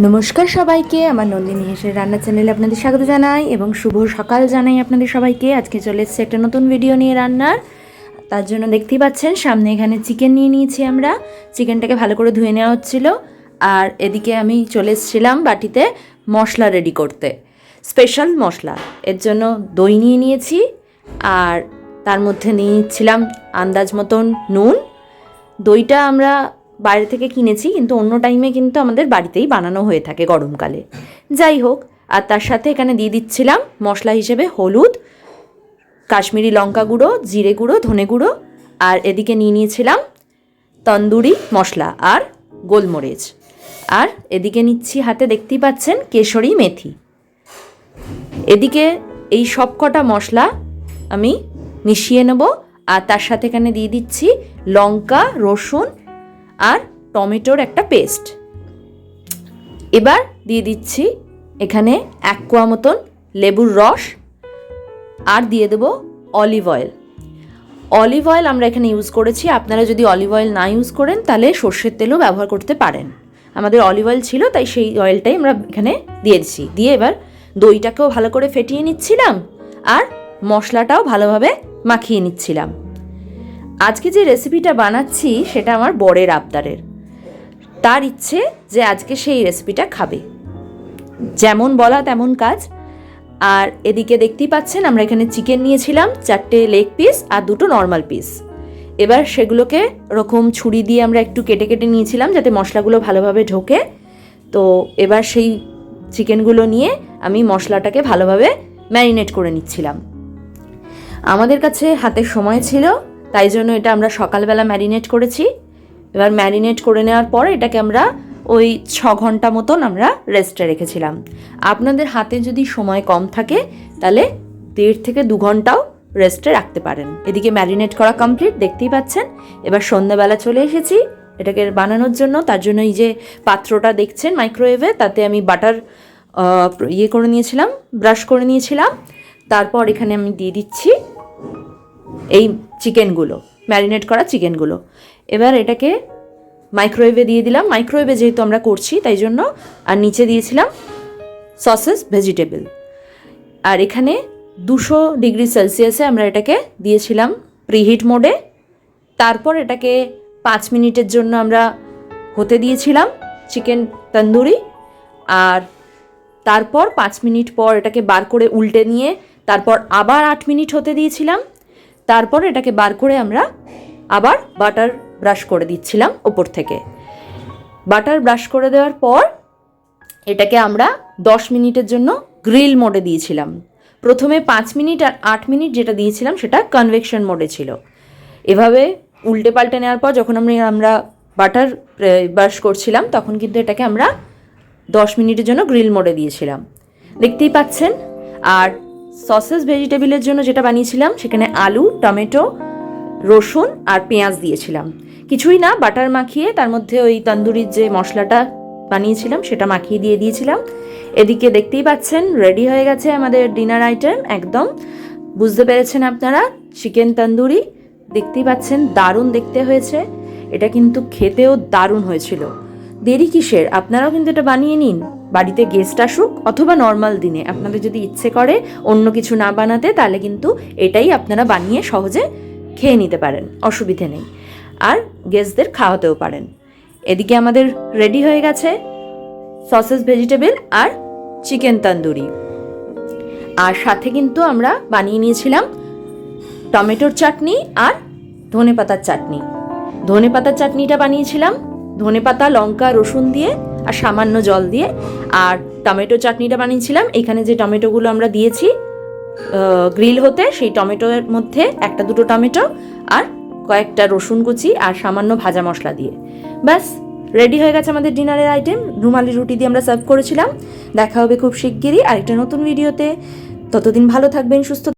নমস্কার সবাইকে, আমার নন্দিনী হেসের রান্না চ্যানেলে আপনাদের স্বাগত জানাই এবং শুভ সকাল জানাই আপনাদের সবাইকে। আজকে চলে এসেছে একটা নতুন ভিডিও নিয়ে রান্নার। তার জন্য দেখতেই পাচ্ছেন সামনে এখানে চিকেন নিয়ে নিয়েছি আমরা। চিকেনটাকে ভালো করে ধুয়ে নেওয়া হচ্ছিল, আর এদিকে আমি চলে এসেছিলাম বাটিতে মশলা রেডি করতে, স্পেশাল মশলা। এর জন্য দই নিয়ে নিয়েছি, আর তার মধ্যে নিয়েছিলাম আন্দাজ মতন নুন। দইটা আমরা বাইরে থেকে কিনেছি, কিন্তু অন্য টাইমে কিন্তু আমাদের বাড়িতেই বানানো হয়ে থাকে গরমকালে। যাই হোক, আর তার সাথে এখানে দিয়ে দিচ্ছিলাম মশলা হিসেবে হলুদ, কাশ্মীরি লঙ্কা গুঁড়ো, জিরে গুঁড়ো, ধনে গুঁড়ো, আর এদিকে নিয়ে নিয়েছিলাম তন্দুরি মশলা আর গোলমরিচ। আর এদিকে নিচ্ছি হাতে, দেখতেই পাচ্ছেন, কেশরি মেথি। এদিকে এই সব কটা মশলা আমি মিশিয়ে নেব, আর তার সাথে এখানে দিয়ে দিচ্ছি লঙ্কা, রসুন আর টমেটোর একটা পেস্ট। এবার দিয়ে দিচ্ছি এখানে 1 কোয়া মতন লেবুর রস, আর দিয়ে দেবো অলিভ অয়েল। অলিভ অয়েল আমরা এখানে ইউজ করেছি। আপনারা যদি অলিভ অয়েল না ইউজ করেন তাহলে সর্ষের তেলও ব্যবহার করতে পারেন। আমাদের অলিভ অয়েল ছিল, তাই সেই অয়েলটাই আমরা এখানে দিয়েছি। দিয়ে এবার দইটাকেও ভালো করে ফেটিয়ে নিচ্ছিলাম, আর মশলাটাও ভালোভাবে মাখিয়ে নিচ্ছিলাম। আজকে যে রেসিপিটা বানাচ্ছি সেটা আমার বরের আবদারের। তার ইচ্ছে যে আজকে সেই রেসিপিটা খাবে, যেমন বলা তেমন কাজ। আর এদিকে দেখতেই পাচ্ছেন আমরা এখানে চিকেন নিয়েছিলাম 4টে লেগ পিস আর 2টো নর্মাল পিস। এবার সেগুলোকে ওরকম ছুরি দিয়ে আমরা একটু কেটে কেটে নিয়েছিলাম যাতে মশলাগুলো ভালোভাবে ঢোকে। তো এবার সেই চিকেনগুলো নিয়ে আমি মশলাটাকে ভালোভাবে ম্যারিনেট করে নিচ্ছিলাম। আমাদের কাছে হাতে সময় ছিল, তাই জন্য এটা আমরা সকালবেলা ম্যারিনেট করেছি। এবার ম্যারিনেট করে নেওয়ার পর এটাকে আমরা ওই 6 ঘন্টা মতন আমরা রেস্টে রেখেছিলাম। আপনাদের হাতে যদি সময় কম থাকে তাহলে 1.5 থেকে 2 ঘন্টাও রেস্টে রাখতে পারেন। এদিকে ম্যারিনেট করা কমপ্লিট, দেখতেই পাচ্ছেন। এবার সন্ধ্যাবেলা চলে এসেছি এটাকে বানানোর জন্য। তার জন্য এই যে পাত্রটা দেখছেন মাইক্রোওয়েভে, তাতে আমি বাটার করে নিয়েছিলাম, ব্রাশ করে নিয়েছিলাম। তারপর এখানে আমি দিয়ে দিচ্ছি এই চিকেনগুলো, ম্যারিনেট করা চিকেনগুলো। এবার এটাকে মাইক্রোওয়েভে দিয়ে দিলাম। মাইক্রোওয়েভে যেহেতু আমরা করছি তাই জন্য। আর নিচে দিয়েছিলাম সসেস ভেজিটেবল। আর এখানে 200 ডিগ্রি সেলসিয়াসে আমরা এটাকে দিয়েছিলাম প্রিহিট মোডে। তারপর এটাকে 5 মিনিটের জন্য আমরা হতে দিয়েছিলাম চিকেন তন্দুরি। আর তারপর 5 মিনিট পর এটাকে বার করে উল্টে নিয়ে তারপর আবার 8 মিনিট হতে দিয়েছিলাম। তারপর এটাকে বার করে আমরা আবার বাটার ব্রাশ করে দিচ্ছিলাম ওপর থেকে। বাটার ব্রাশ করে দেওয়ার পর এটাকে আমরা 10 মিনিটের জন্য গ্রিল মোডে দিয়েছিলাম। প্রথমে 5 মিনিট আর 8 মিনিট যেটা দিয়েছিলাম সেটা কনভেকশন মোডে ছিল। এভাবে উল্টে পাল্টে নেওয়ার পর যখন আমরা বাটার ব্রাশ করছিলাম তখন কিন্তু এটাকে আমরা 10 মিনিটের জন্য গ্রিল মোডে দিয়েছিলাম, দেখতেই পাচ্ছেন। আর সসেস ভেজিটেবলের জন্য যেটা বানিয়েছিলাম সেখানে আলু, টমেটো, রসুন আর পেঁয়াজ দিয়েছিলাম। কিছুই না, বাটার মাখিয়ে তার মধ্যে ওই তন্দুরির যে মশলাটা বানিয়েছিলাম সেটা মাখিয়ে দিয়ে দিয়েছিলাম। এদিকে দেখতেই পাচ্ছেন রেডি হয়ে গেছে আমাদের ডিনার আইটেম। একদম বুঝতে পেরেছেন আপনারা, চিকেন তন্দুরি। দেখতেই পাচ্ছেন দারুণ দেখতে হয়েছে। এটা কিন্তু খেতেও দারুণ হয়েছিল। দেরি কিসের, আপনারাও কিন্তু এটা বানিয়ে নিন। বাড়িতে গেস্ট আসুক অথবা নর্মাল দিনে আপনাদের যদি ইচ্ছে করে অন্য কিছু না বানাতে, তাহলে কিন্তু এটাই আপনারা বানিয়ে সহজে খেয়ে নিতে পারেন, অসুবিধে নেই। আর গেস্টদের খাওয়াতেও পারেন। এদিকে আমাদের রেডি হয়ে গেছে সসেস ভেজিটেবল আর চিকেন তন্দুরি। আর সাথে কিন্তু আমরা বানিয়ে নিয়েছিলাম টমেটোর চাটনি আর ধনেপাতার চাটনি। ধনেপাতার চাটনিটা বানিয়েছিলাম ধনেপাতা, লঙ্কা, রসুন দিয়ে আর সামান্য জল দিয়ে। আর টমেটো চাটনিটা বানিয়েছিলাম এখানে যে টমেটোগুলো আমরা দিয়েছি গ্রিল হতে, সেই টমেটোর মধ্যে 1-2টো টমেটো আর কয়েকটা রসুন কুচি আর সামান্য ভাজা মশলা দিয়ে। ব্যাস রেডি হয়ে গেছে আমাদের ডিনারের আইটেম। রুমালি রুটি দিয়ে আমরা সার্ভ করেছিলাম। দেখা হবে খুব শিগগিরই আরেকটা নতুন ভিডিওতে। ততদিন ভালো থাকবেন, সুস্থ